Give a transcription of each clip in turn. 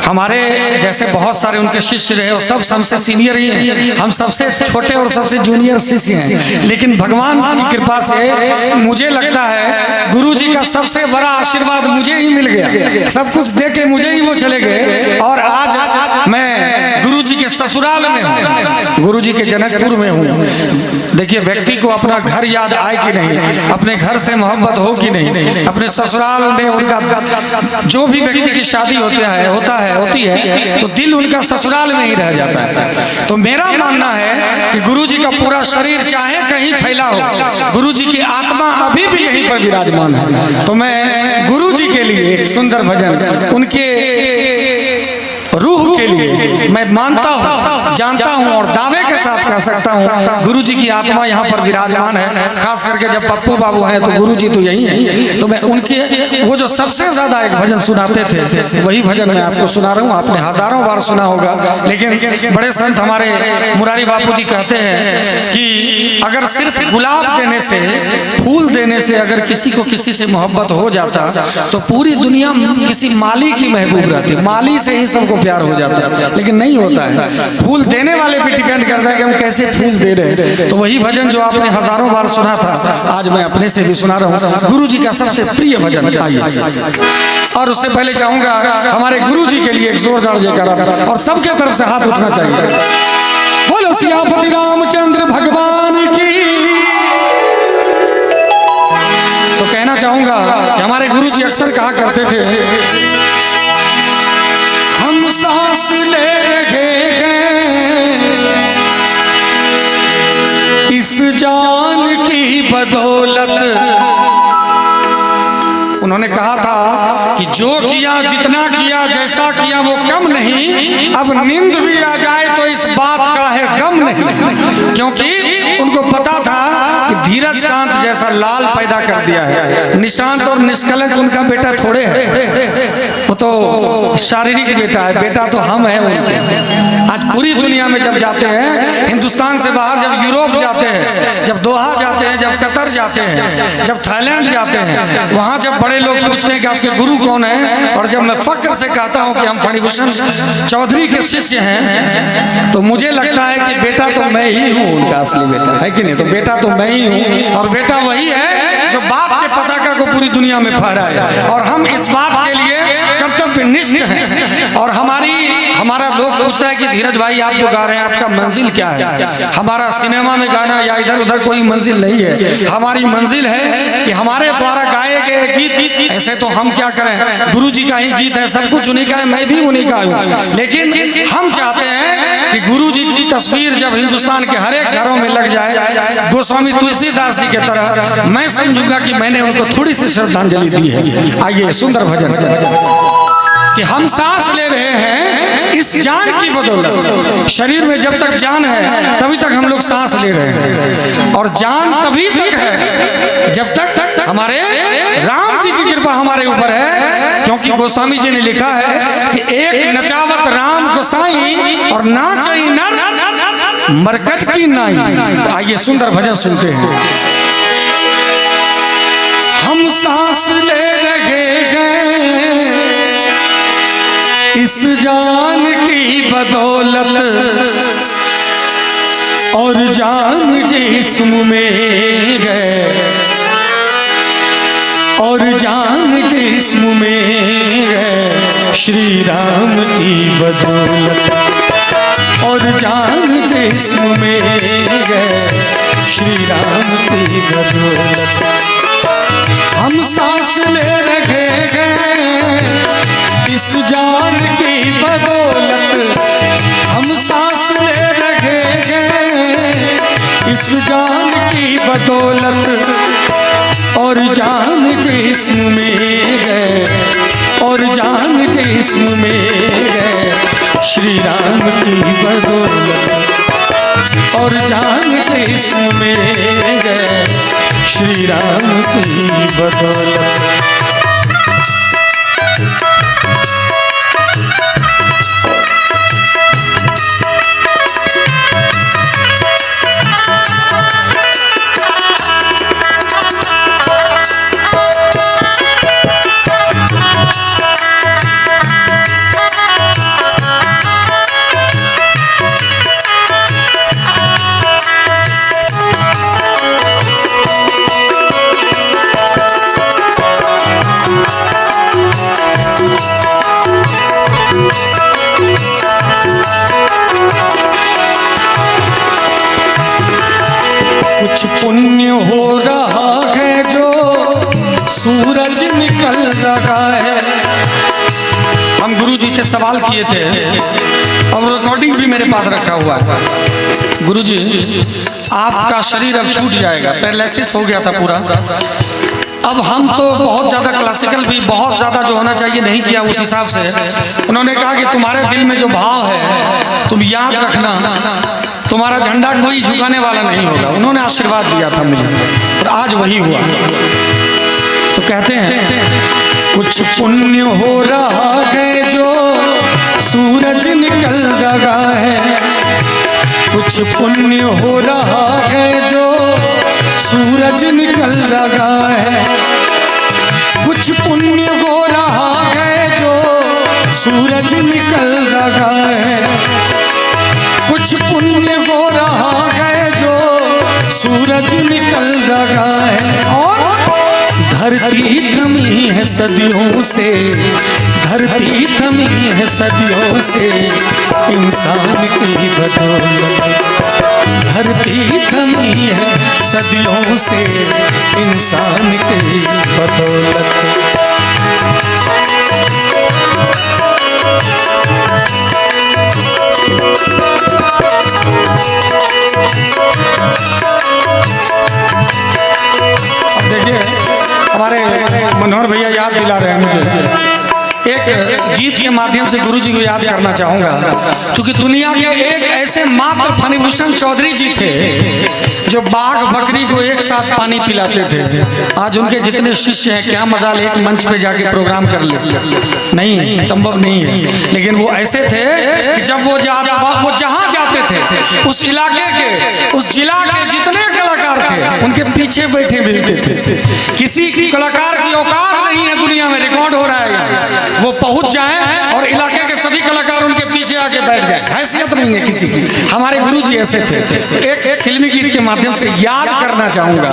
हमारे जैसे बहुत सारे उनके शिष्य रहे और सब हमसे सीनियर ही हैं, हम सबसे छोटे और सबसे जूनियर शिष्य हैं, लेकिन भगवान की कृपा से मुझे लगता है गुरु जी का सबसे बड़ा आशीर्वाद मुझे ही मिल गया। सब कुछ दे के मुझे ही वो चले गए और आज मैं गुरु जी के ससुराल में हूँ, गुरु जी के जनकपुर में हूँ। देखिए व्यक्ति को अपना घर याद आए कि नहीं, अपने घर से मोहब्बत हो कि नहीं, अपने ससुराल में उनका जो भी व्यक्ति की शादी होती है तो दिल उनका ससुराल में ही रह जाता है। तो मेरा मानना है कि गुरु जी का पूरा शरीर चाहे कहीं फैला हो, गुरु जी की आत्मा अभी भी यहीं पर विराजमान है। तो मैं गुरु जी के लिए एक सुंदर भजन उनके रूह के लिए मैं मानता हूँ, जानता हूँ और दावे के साथ कह सकता हूँ गुरु जी की आत्मा यहाँ पर विराजमान है। खास करके जब पप्पू बाबू हैं तो गुरु जी तो यही हैं, तो मैं उनके वो जो सबसे ज्यादा एक भजन सुनाते थे वही भजन मैं आपको सुना रहा हूँ। आपने हजारों बार सुना होगा, लेकिन बड़े संत हमारे मुरारी बापू जी कहते हैं कि अगर सिर्फ गुलाब देने से, फूल देने से अगर किसी को किसी से मोहब्बत हो जाता तो पूरी दुनिया किसी माली की महबूब रहती, माली से ही सबको प्यार हो जाता है, लेकिन नहीं होता है। फूल देने वाले पे डिपेंड करता है कि हम कैसे फूल दे रहे हैं। तो वही भजन जो आपने हजारों बार सुना था आज मैं अपने से भी सुना रहा हूँ, गुरु जी का सबसे प्रिय भजन। आइए, और उससे पहले चाहूंगा हमारे गुरु जी के लिए एक जोरदार जयकारा और सबके तरफ से हाथ उठना चाहिए। बोलो सियापति रामचंद्र भगवान की। तो कहना चाहूंगा कि हमारे गुरु जी अक्सर कहा करते थे, हम सांस ले रहे हैं इस जान की बदौलत। उन्होंने कहा था कि जो किया, जितना किया, जैसा किया वो कम नहीं, अब नींद भी आ जाए तो इस बात का है गम नहीं। क्योंकि उनको पता था कि धीरज कांत जैसा लाल पैदा कर दिया है, निशांत और निष्कलंक उनका बेटा थोड़े है, वो तो शारीरिक बेटा है, बेटा तो हम हैं उनके। आज पूरी दुनिया में जब जाते हैं, हिंदुस्तान से बाहर जब यूरोप जाते हैं, जब दोहा जाते हैं, जब कतर जाते हैं, जब थाईलैंड जाते हैं, वहाँ जब बड़े लोग पूछते हैं कि आपके गुरु कौन है, और जब मैं फक्र से कहता हूँ कि हम फणिभूषण चौधरी के शिष्य हैं, तो मुझे लगता है कि बेटा तो मैं ही हूँ उनका असली बेटा, है कि नहीं? तो बेटा तो मैं ही हूँ, और बेटा वही है जो बाप के पताका को पूरी दुनिया में फहराए। और हम इस बात के लिए कर्तव्यनिष्ठ हैं। और हमारा लोग पूछता है कि धीरज भाई आप जो गा रहे हैं आपका मंजिल क्या है? हमारा सिनेमा में गाना या इधर उधर कोई मंजिल नहीं है। हमारी मंजिल है कि हमारे द्वारा गाए गए गीत, ऐसे तो हम क्या करें, गुरु जी का ही गीत है, सब कुछ उन्हीं का है, मैं भी उन्हीं का हूँ, लेकिन हम चाहते हैं कि गुरु जी की तस्वीर जब हिंदुस्तान के हर एक घरों में लग जाए, गोस्वामी तुलसीदास जी के तरह, मैं समझूंगा कि मैंने उनको थोड़ी सी श्रद्धांजलि दी है। आइए सुंदर भजन कि हम सांस ले रहे हैं इस जान की बदौलत। शरीर में जब तक जान है तभी तक हम लोग सांस ले रहे हैं, और जान तभी तक है जब तक हमारे राम जी की कृपा हमारे ऊपर है। क्योंकि गोस्वामी जी ने लिखा है कि एक नचावत राम गोसाई और नाचई नर मरकट की नाई। तो आइए सुंदर भजन सुनते हैं। हम सांस ले रहे हैं इस जान की बदौलत, और जान जिस्म में है, और जान जिस्म में है श्री राम की बदौलत, और जान जिस्म में है श्री राम की बदौलत। हम सांस ले रहे हैं इस जान की बदौलत, हम सांस ले रहे हैं इस जान की बदौलत, और जान जिस्म में है, और जान जिस्म में है श्री राम की बदौलत, और जान जिस्म में है श्री राम की बदौलत। गुरु जी से सवाल किए थे और रिकॉर्डिंग भी मेरे पास रखा हुआ है। गुरु जी आपका शरीर अब छूट जाएगा, पैरालिसिस हो गया था पूरा। अब हम तो बहुत ज़्यादा क्लासिकल भी बहुत ज़्यादा जो होना चाहिए नहीं किया उस हिसाब से। उन्होंने कहा कि तुम्हारे दिल में जो भाव है तुम याद रखना, तुम्हारा झंडा कोई झुकाने वाला नहीं होगा। उन्होंने आशीर्वाद दिया था मुझे और आज वही हुआ। तो कहते हैं कुछ पुण्य हो रहा है जो सूरज निकल रहा है, कुछ पुण्य हो रहा है जो सूरज निकल रहा है, कुछ पुण्य हो रहा है जो सूरज निकल रहा है, कुछ पुण्य हो रहा है जो सूरज निकल रहा है। और धरती थमी है सदियों से, धरती थमी है सदियों से इंसान की बदौलत, धरती थमी है सदियों से इंसान की बदौलत। अब देखिए हमारे मनोहर भैया याद दिला रहे हैं मुझे, एक गीत के माध्यम से गुरु जी को याद करना चाहूँगा। क्योंकि दुनिया के एक ऐसे मात्र फणिभूषण चौधरी जी थे जो बाघ बकरी को एक साथ पानी पिलाते थे। आज उनके जितने शिष्य हैं क्या मजाल एक मंच पे जाके प्रोग्राम कर ले, नहीं संभव नहीं है। लेकिन वो ऐसे थे कि जब वो जहाँ जाते थे उस इलाके के उस जिला के जितने कलाकार थे उनके पीछे बैठे मिलते थे। किसी कलाकार की औकात नहीं है दुनिया में, रिकॉर्ड हो रहा है, वो पहुंच जाए और इलाके के सभी कलाकार उनके पीछे आके बैठ जाए, हैसियत नहीं है किसी की। हमारे गुरु जी ऐसे थे। तो एक फिल्मी गीत के माध्यम से याद करना चाहूंगा।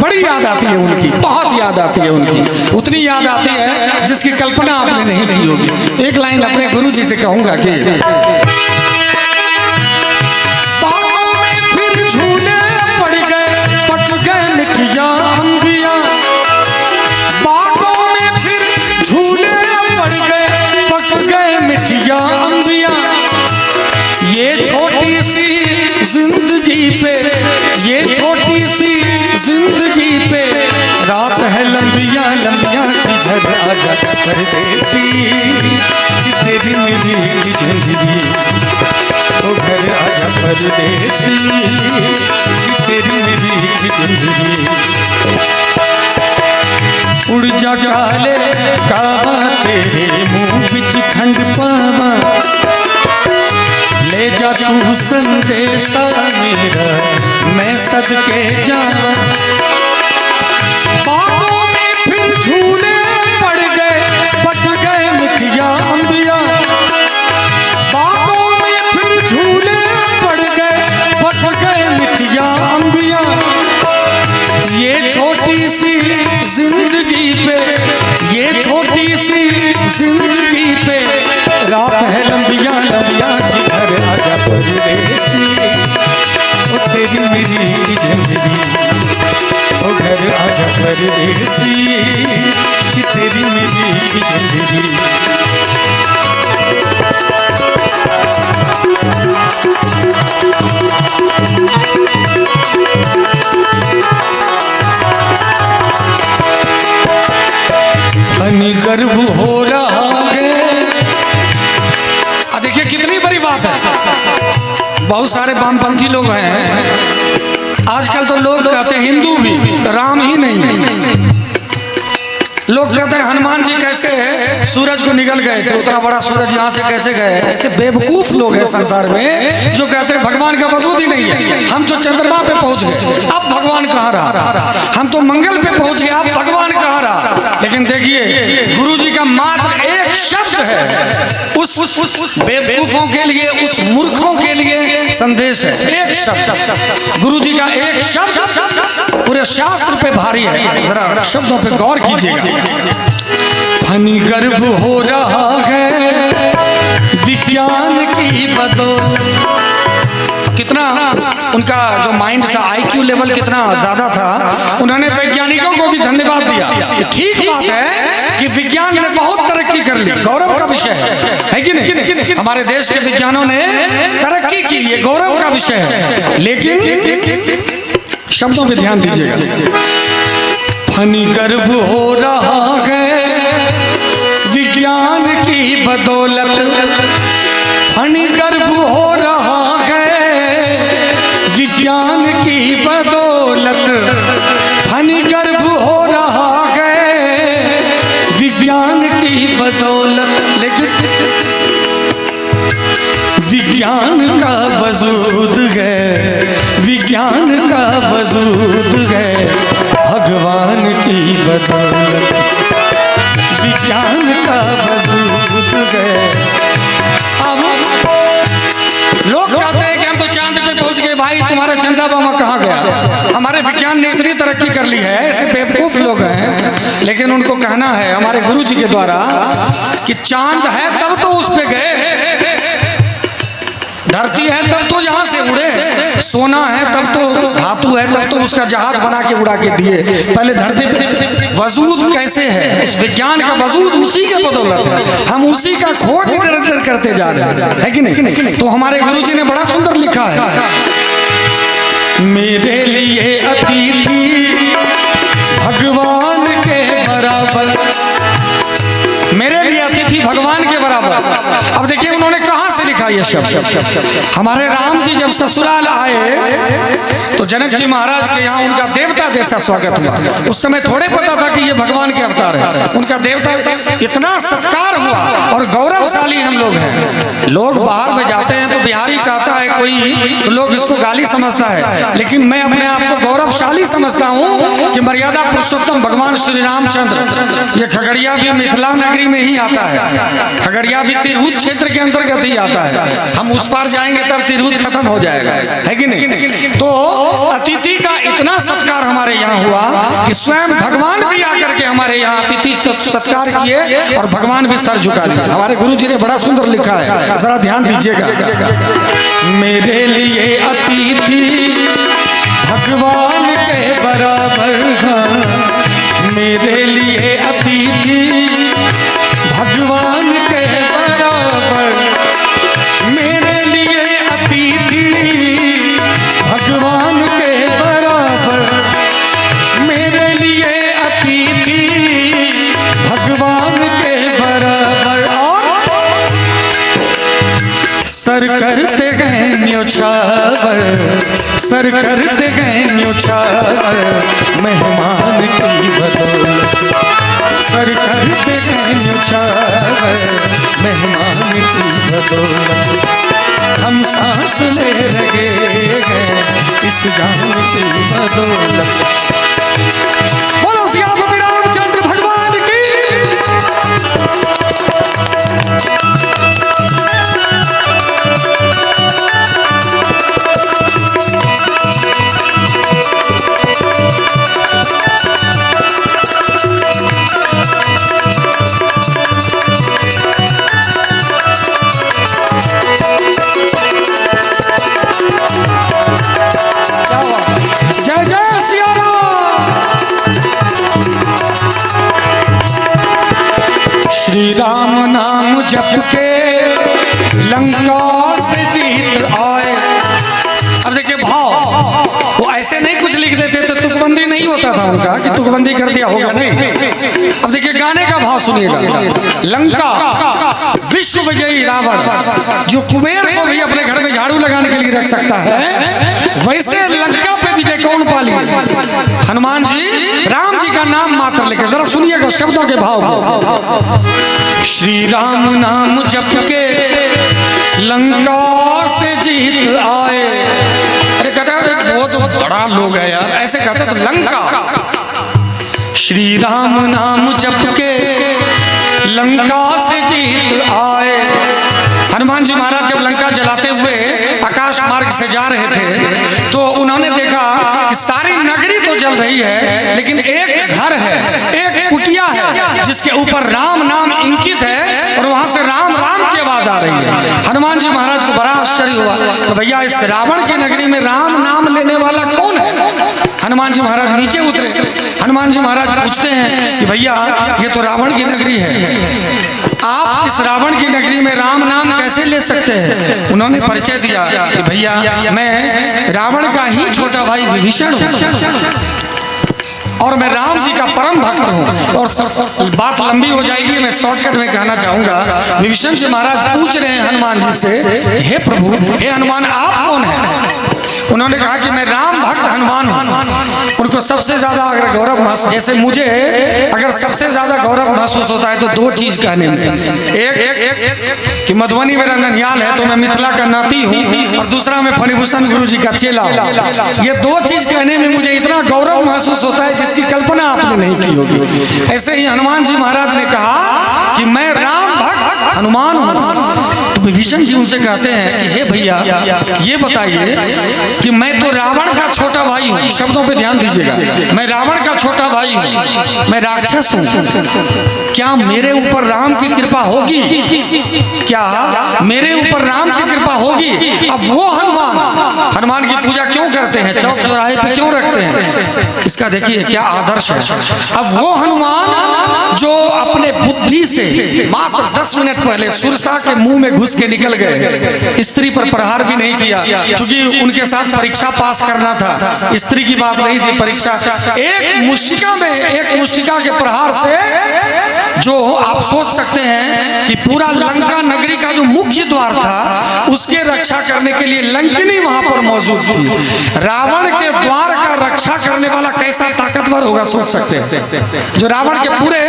बड़ी याद आती है उनकी, बहुत याद आती है उनकी, उतनी याद आती है जिसकी कल्पना आपने नहीं की होगी। एक लाइन अपने गुरु जी से कहूंगा कि बागों में फिर झूले पड़ गए, पट गए मिठिया अंबिया, बागों में फिर झूले पड़ गए, पट गए मिठिया अंबिया, ये छोटी सी जिंदगी पे, ये छोटी सी जिंदगी पे रात है लंबिया लंबिया, घर आजा परदेसी कि तेरी मेरी की जिंदगी, ओ घर आजा परदेसी कि तेरी मेरी की जिंदगी। उड़ जा काले कावा तेरे मुंह बिच खंड पावा, ले जा तू संदेशा मेरा मैं सदके जावा। बागों में फिर झूले पड़ गए, पट गए मिठिया अंबिया, बागों में फिर झूले पड़ गए, पट गए मिठिया अंबिया, ये छोटी सी जिंदगी पे, ये छोटी सी जिंदगी पे रात है लंबिया लंबिया, घर आजा परदेसी ओ तेरी मेरी की जिंदगी, ओ घर आजा परदेसी कि तेरी मेरी की जिंदगी। धनी गर्व हो रहा है। देखिए कितनी बड़ी बात है। बहुत सारे वामपंथी लोग हैं आजकल, तो लोग कहते हैं हिंदू भी राम ही नहीं है। लोग कहते हैं हनुमान जी कैसे सूरज को निगल गए थे, उतना बड़ा सूरज यहाँ से कैसे गए। ऐसे बेवकूफ लोग हैं संसार में जो कहते हैं भगवान का वजूद ही नहीं है। हम तो चंद्रमा पे पहुंच गए, अब भगवान कहाँ रहा। हम तो मंगल पे पहुंच गए, अब भगवान कहाँ रहा। लेकिन देखिए गुरु जी का मात्र एक शब्द है उस बेवकूफों के लिए, उस मूर्खों के लिए संदेश है। एक शब्द गुरु जी का, एक शब्द पूरे शास्त्र पे भारी है। जरा शब्दों पे गौर कीजिएगा। फनी गर्व हो रहा है विज्ञान की बदौलत। कितना उनका जो माइंड था, आईक्यू लेवल कितना ज्यादा था। उन्होंने वैज्ञानिकों को भी धन्यवाद दिया। ठीक बात है कि विज्ञान ने बहुत तरक्की कर ली, गौरव का विषय है। है कि नहीं? हमारे देश के विज्ञानों ने तरक्की की, ये गौरव का विषय है। लेकिन शब्दों पे ध्यान दीजिएगा। फनी गर्भ हो रहा है विज्ञान की बदौलत, फनी गर्भ हो रहा है विज्ञान की बदौलत, फनी गर्भ हो रहा है विज्ञान की बदौलत। लेकिन विज्ञान का वजूद है, विज्ञान का वजूद है भगवान की बदौलत, विज्ञान का वजूद है। अब लोग कहते हैं कि हम तो चांद पे पहुंच गए, भाई तुम्हारा चंदा मामा कहाँ गया? हमारे विज्ञान ने इतनी तरक्की कर ली है, ऐसे बेवकूफ लोग हैं। लेकिन उनको कहना है हमारे गुरु जी के द्वारा कि चांद है तब तो उस पे गए, धरती है तब तो यहाँ से उड़े, सोना है तब तो, धातु है तब तो उसका जहाज बना के उड़ा के दिए। पहले धरती पे वजूद कैसे है? उस विज्ञान का वजूद उसी के बदौलत है, हम उसी का खोज निरंतर करते जा रहे हैं, है कि नहीं? तो हमारे गुरुजी ने बड़ा सुंदर लिखा है, मेरे लिए अतिथि भगवान के बराबर, मेरे लिए अतिथि भगवान के बराबर। अब देखिए उन्होंने कहां से लिखा ये शब्द। हमारे राम जी जब ससुराल आए तो जनक जी महाराज के यहाँ उनका देवता जैसा स्वागत हुआ। उस समय थोड़े पता था कि ये भगवान के अवतार है। उनका देवता इतना सत्कार हुआ और गौरवशाली हम लोग हैं। लोग बाहर में जाते हैं तो बिहारी कहता है कोई तो लोग इसको गाली समझता है, लेकिन मैं अपने आप को गौरवशाली समझता हूँ कि मर्यादा पुरुषोत्तम भगवान श्री रामचंद्र, ये खगड़िया भी मिथिला नगरी में ही आता है, खगड़िया भी तिरहुत क्षेत्र के अंतर्गत ही आता है। हम उस पार जाएंगे तब तिरहुत खत्म हो जाएगा, है कि नहीं? तो अतिथि का इतना सत्कार हमारे यहाँ हुआ कि स्वयं भगवान भी आकर के हमारे यहाँ अतिथि सत्कार किए और भगवान भी सर झुका दिया। हमारे गुरु जी ने बड़ा सुंदर लिखा है, जरा ध्यान दीजिएगा। मेरे लिए अतिथि भगवान के बराबर, मेरे लिए अतिथि भगवान के बराबर, मेरे लिए अतिथि भगवान के बराबर, मेरे लिए अतिथि भगवान के बराबर। और सर करते गए न्योछावर, सर करते गए न्योछावर मेहमान की बदौलत, सर करते गए न्योछावर मेहमान की बदौलत, हम सांस ले लगे गए इस जान की बदौलत। बोलो सियापति रामचंद्र भगवान की। जय जय सिया राम। श्री राम नाम जप के लंका से जीत आए। अब देखिए भाव, वो ऐसे नहीं कुछ लिख देते तो तुकबंदी नहीं होता था उनका कि तुकबंदी कर दिया होगा, नहीं। अब देखिए गाने का भाव सुनिएगा। लंका विश्व विजयी रावण जो कुबेर को भी अपने घर में झाड़ू लगाने के लिए रख सकता है, वैसे लंका पे विजय कौन पाली? हनुमान जी राम जी का नाम मात्र लेके। जरा सुनिएगा शब्दों के भाव को। श्री राम नाम जप के लंका से जीत आए। अरे कहता है बहुत बड़ा लोग है यार, ऐसे कहते तो लंका। श्री राम नाम जप के लंका से जीत आए। हनुमान जी महाराज जब लंका जलाते हुए आकाश मार्ग से जा रहे थे तो उन्होंने देखा कि सारी नगरी तो जल रही है, लेकिन एक घर है, एक कुटिया है जिसके ऊपर राम नाम इंकित है और वहां से राम राम की आवाज आ रही है। हनुमान जी महाराज को बड़ा आश्चर्य हुआ तो भैया इस रावण की नगरी में राम नाम लेने वाला कौन है? हनुमान जी महाराज नीचे उतरे। हनुमान जी महाराज पूछते हैं कि भैया ये तो रावण की नगरी है, आप इस रावण की नगरी में राम नाम कैसे ले सकते हैं? उन्होंने परिचय दिया कि भैया मैं रावण का ही छोटा भाई विभीषण हूँ और मैं राम जी का परम भक्त हूँ। और बात लंबी हो जाएगी, मैं शॉर्टकट में कहना चाहूंगा। विभीषण जी महाराज पूछ रहे हैं हनुमान जी से, हे प्रभु, हे हनुमान, आप कौन हैं? उन्होंने कहा कि मैं राम भक्त हनुमान हूँ। उनको सबसे ज्यादा अगर गौरव महसूस, जैसे मुझे अगर सबसे ज्यादा गौरव महसूस होता है तो दो चीज कहने में, एक कि मधुबनी मेरा ननिहाल है तो मैं मिथिला का नाती हूँ, और दूसरा मैं फणिभूषण गुरु जी का चेला हूँ। ये दो चीज कहने में मुझे इतना गौरव महसूस होता है जिसकी कल्पना आपने नहीं की होगी। ऐसे ही हनुमान जी महाराज ने कहा कि मैं राम भक्त हनुमान हूँ। तो विभीषण जी उनसे कहते हैं कि हे भैया, ये बताइए कि मैं तो रावण का छोटा भाई हूँ। शब्दों पे ध्यान दीजिएगा, मैं रावण का छोटा भाई हूँ, मैं राक्षस हूँ। क्या मेरे ऊपर राम की कृपा होगी? क्या मेरे ऊपर राम की कृपा होगी? अब वो हनुमान की पूजा क्यों करते हैं, चौक चौराहे पे क्यों रखते हैं, इसका देखिए क्या आदर्श है। अब वो हनुमान जो अपने बुद्धि से मात्र 10 मिनट पहले सुरसा के मुंह में घुस के निकल गए, स्त्री पर प्रहार भी नहीं किया, क्योंकि उनके साथ परीक्षा पास करना था, स्त्री की बात नहीं थी, परीक्षा। एक मुष्टिका के प्रहार से जो आप सोच सकते हैं कि पूरा लंका नगरी का जो मुख्य द्वार था उसके रक्षा करने के लिए लंकिनी वहां पर मौजूद थी। रावण के द्वार का रक्षा करने वाला कैसा ताकतवर होगा, सोच सकते हैं। जो रावण के पूरे,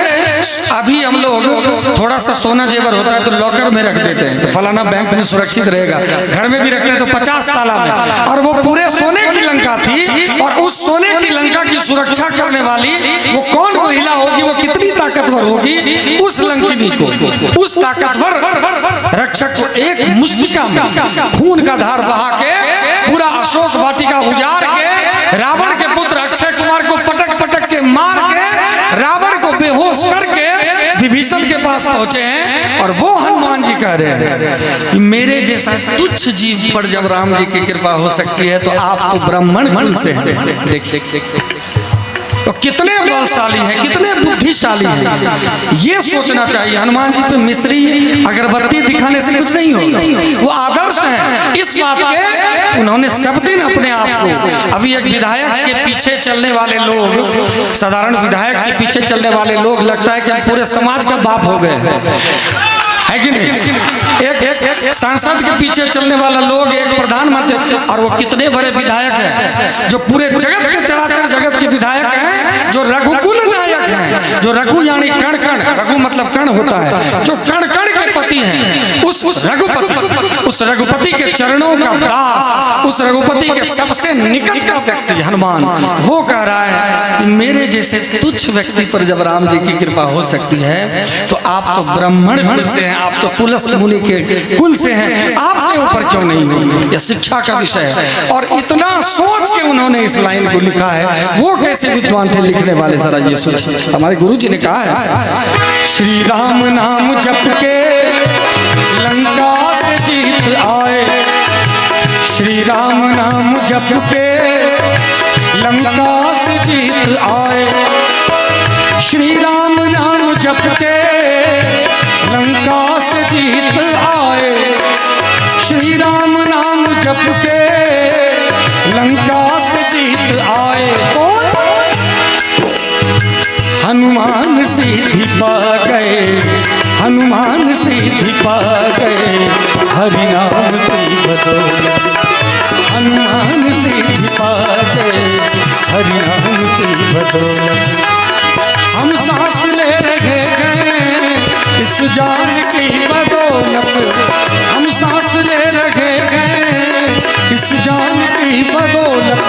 अभी हम लोग थोड़ा सा सोना जेवर होता है तो लॉकर में रख देते हैं, फलाना बैंक में सुरक्षित रहेगा, घर में भी रखते हैं तो 50 ताला में, और वो पूरे सोने की लंका थी। और उस सोने की लंका की सुरक्षा करने वाली वो कौन महिला होगी, वो कितनी ताकतवर होगी, उस लंकिनी को, उस ताकतवर रक्षक को एक मुष्टिका में खून का धार बहा के पूरा अशोक वाटिका उजाड़ के रावण के पुत्र अक्षय कुमार को पटक पटक के मार के रावण को बेहोश करके विभीषण के पास पहुंचे हैं। और वो हनुमान जी कह रहे हैं कि मेरे जैसा तुच्छ जीव पर जब राम जी की कृपा हो सकती है तो आप तो ब्राह्मण कुल से हैं। देखिए तो कितने बलशाली हैं, कितने बुद्धिशाली हैं, ये सोचना चाहिए। हनुमान जी पे मिश्री अगरबत्ती दिखाने से कुछ नहीं होगा, वो आदर्श हैं इस बात के। उन्होंने सब दिन अपने आप को, अभी एक विधायक के पीछे चलने वाले लोग, साधारण विधायक के पीछे चलने वाले लोग लगता है कि हम पूरे समाज का बाप हो गए है कि नहीं। एक सांसद के पीछे चलने वाला लोग, एक प्रधानमंत्री, और वो कितने बड़े विधायक हैं जो पूरे जगत के चराचर जगत के विधायक हैं, जो रघुकुल नायक हैं, जो रघु यानी कण कण, रघु मतलब कण होता है, जो कण कण के पति हैं, उस रघुपति के चरणों का दास, उस रघुपति के सबसे निकट का व्यक्ति हनुमान, वो कह रहा है कि मेरे जैसे तुच्छ व्यक्ति पर जब राम जी की कृपा हो सकती है तो आप तो ब्राह्मण कुल से हैं, आप तो पुलस्त मुनि के कुल से हैं, आपके ऊपर क्यों नहीं होगी। यह शिक्षा का विषय है। और इतना सोच के उन्होंने इस लाइन को लिखा है, वो कैसे विद्वान थे लिखने वाले, जरा ये सोचिए। हमारे गुरु जी ने कहा है, श्री राम नाम जप के लंका से जीत आए, श्री राम नाम जप के लंका से जीत आए, श्री राम नाम जप के लंका से जीत आए, श्री राम नाम जप के लंका से जीत आए। कौन? हनुमान सीधी पा गए, हनुमान सीधी पा गए, हरि नाम की बदौलत, हनुमान सीधी पा गए, हरि नाम की बदौलत। हम सांस ले रहे हैं इस जान की बदौलत, हम सांस ले रहे हैं इस जान की बदौलत,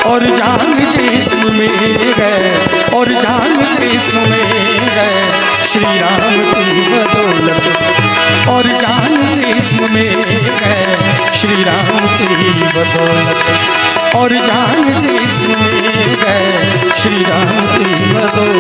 और जान जिस्म में गए, और जान जिस्म में गए, श्री राम की बदौलत, और जान जिस्म में गए, श्री राम की बदौलत, और जान जिस्म में गए, श्री राम की बदौलत।